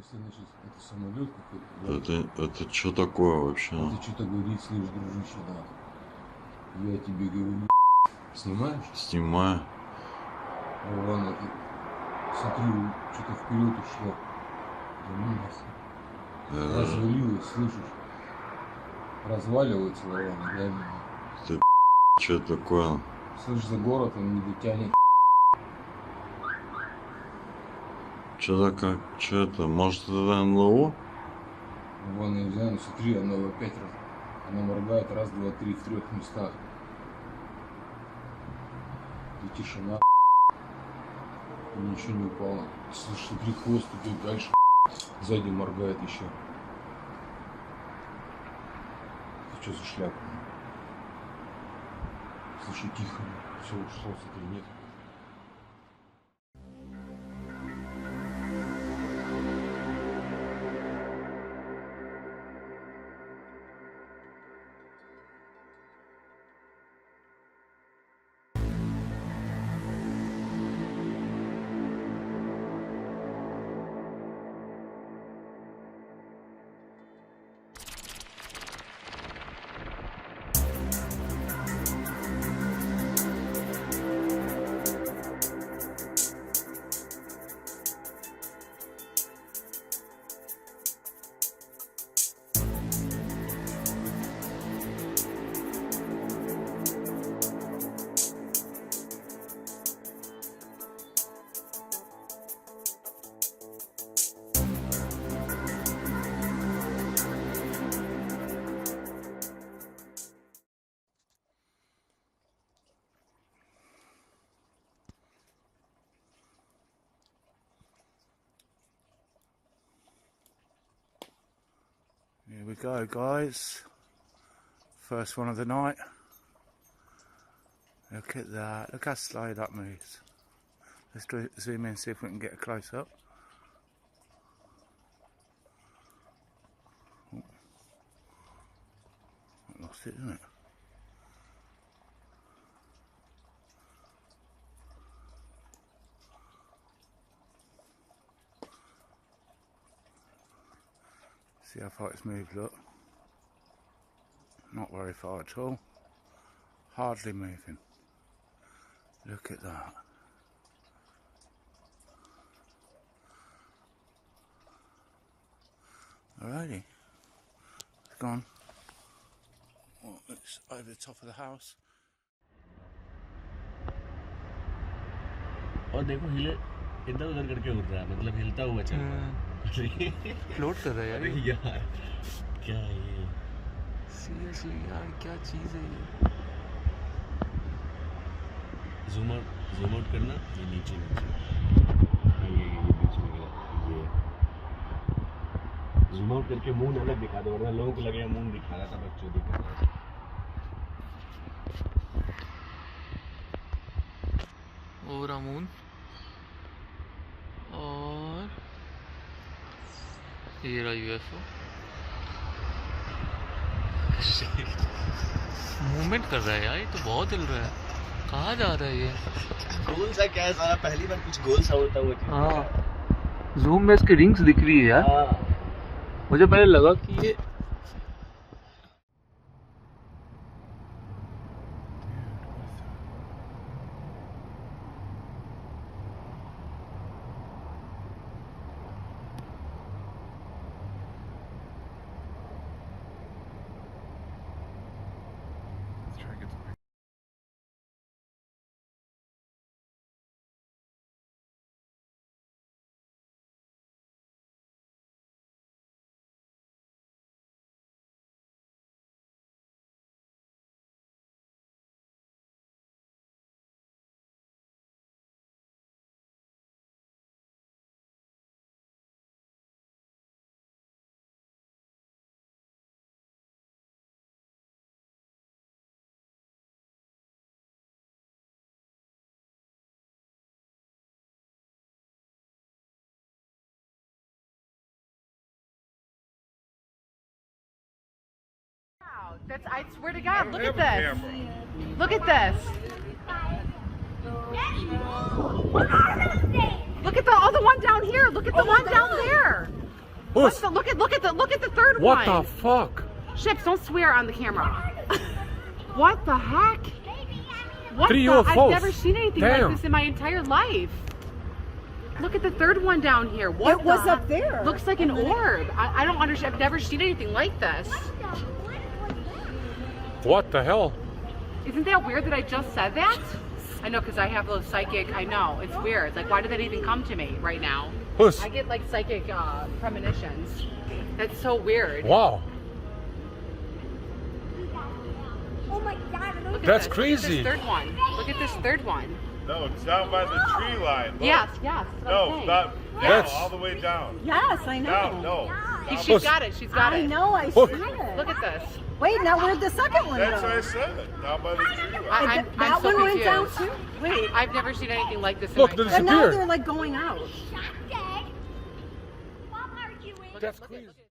Если, значит, это самолет какой-то. Это что такое вообще? Это что-то говорит, слышь, дружище, да. Я тебе говорю, снимаешь? Снимаю. Вон, смотри, что-то вперед ушло. Развалилось, слышишь? Разваливается, ладно, дай мне. Ты что такое? Слышь, за город он не дотянет. Что-то как? Что это? Может это НЛО? Вон, я не знаю, смотри, она опять раз. Она моргает раз, два, три в 3 местах. И тишина. И ничего не упало. Слушай, смотри, хвост идет дальше. Сзади моргает еще. Ты что за шляпа? Слушай, тихо. Все ушло, смотри, нет. Here we go, guys. First one of the night. Look at that. Look how slow that moves. Let's zoom in and see if we can get a close up. Oh. I lost it, didn't it? See how far it's moved, look. Not very far at all. Hardly moving. Look at that. Alrighty. It's gone. Well, it's over the top of the house. और देखो हिले इधर उधर करके उड़ रहा है मतलब हिलता हुआ चल रहा है फ्लोट कर रहा है यार यार क्या है ये सीरियसली यार क्या चीज़ है ये ज़ूम आउट करना ये नीचे ये बीच में गया ये ज़ूम आउट करके मून अलग दिखा दो वरना लोगों को लगेगा मून दिखा रहा था बच्चों दिखा रहा था ओवरा मून और ये रहा यूएफओ मूवमेंट कर रहा है यार ये तो बहुत हिल रहा है कहाँ जा रहा है ये गोल सा क्या है सारा पहली बार कुछ गोल सा होता हुआ हाँ जूम में इसकी रिंग्स दिख रही है यार मुझे पहले लगा कि ये That's, I swear to God, look at this. Look at this. Look at the one down here. Look at the one down there. Puss. Look at the third What one. the fuck? Ships, don't swear on the camera. What the heck? What 3 the? UFOs. I've never seen anything Damn. like this in my entire life. Look at the third one down here. What It was the up there. Looks like an orb. I don't understand. I've never seen anything like this. What the hell? Isn't that weird that I just said that? I know, because I have those psychic, I know, it's weird. Like, why did that even come to me right now? Puss. I get like psychic premonitions. That's so weird. Wow. Oh my God. Look at That's this. crazy. Look at this third one. Look at this third one. No, it's down by the tree line. Look. Yes, yes. that's what I'm No, saying. stop. That's- No, all the way down. Yes, I know. Down, no. She's got it. She's got I it. know, I Look. see it. Look at this. Wait, now where'd the second one That's go? what I said. Down by the tree line. I'm That so one went down confused. too? Wait. I've never seen anything like this Look, in there's my But a now beard. they're like going out. Look That's at crazy. this.